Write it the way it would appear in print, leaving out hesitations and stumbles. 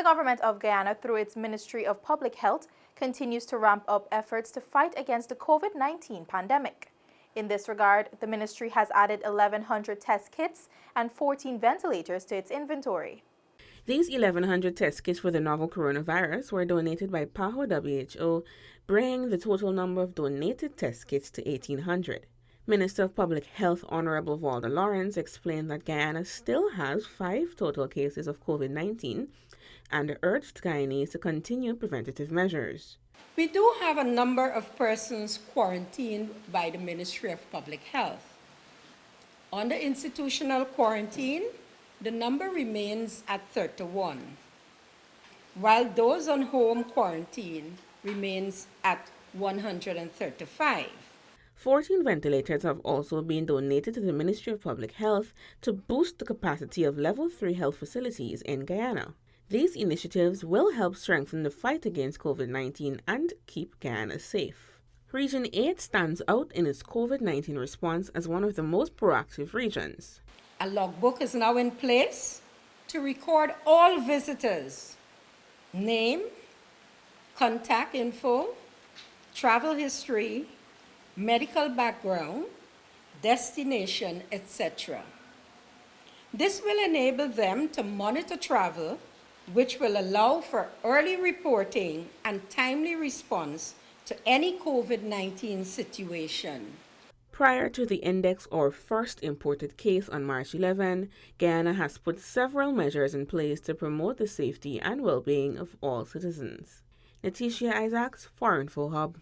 government of Guyana, through its Ministry of Public Health, continues to ramp up efforts to fight against the COVID-19 pandemic. In this regard, the ministry has added 1,100 test kits and 14 ventilators to its inventory. These 1,100 test kits for the novel coronavirus were donated by PAHO WHO, bringing the total number of donated test kits to 1,800. Minister of Public Health Honorable VOLDA Lawrence explained that Guyana still has 5 total cases of COVID-19 and urged Guyanese to continue preventative measures. We do have a number of persons quarantined by the Ministry of Public Health. Under institutional quarantine, the number remains at 31, while those on home quarantine remains at 135. 14 ventilators have also been donated to the Ministry of Public Health to boost the capacity of Level 3 health facilities in Guyana. These initiatives will help strengthen the fight against COVID-19 and keep Guyana safe. Region 8 stands out in its COVID-19 response as one of the most proactive regions. A logbook is now in place to record all visitors, name, contact info, travel history, medical background, destination, etc. This will enable them to monitor travel, which will allow for early reporting and timely response to any COVID-19 situation. Prior to the index or first imported case on March 11, Guyana has put several measures in place to promote the safety and well-being of all citizens. NATESHIA Isaacs, Foreign Info Hub.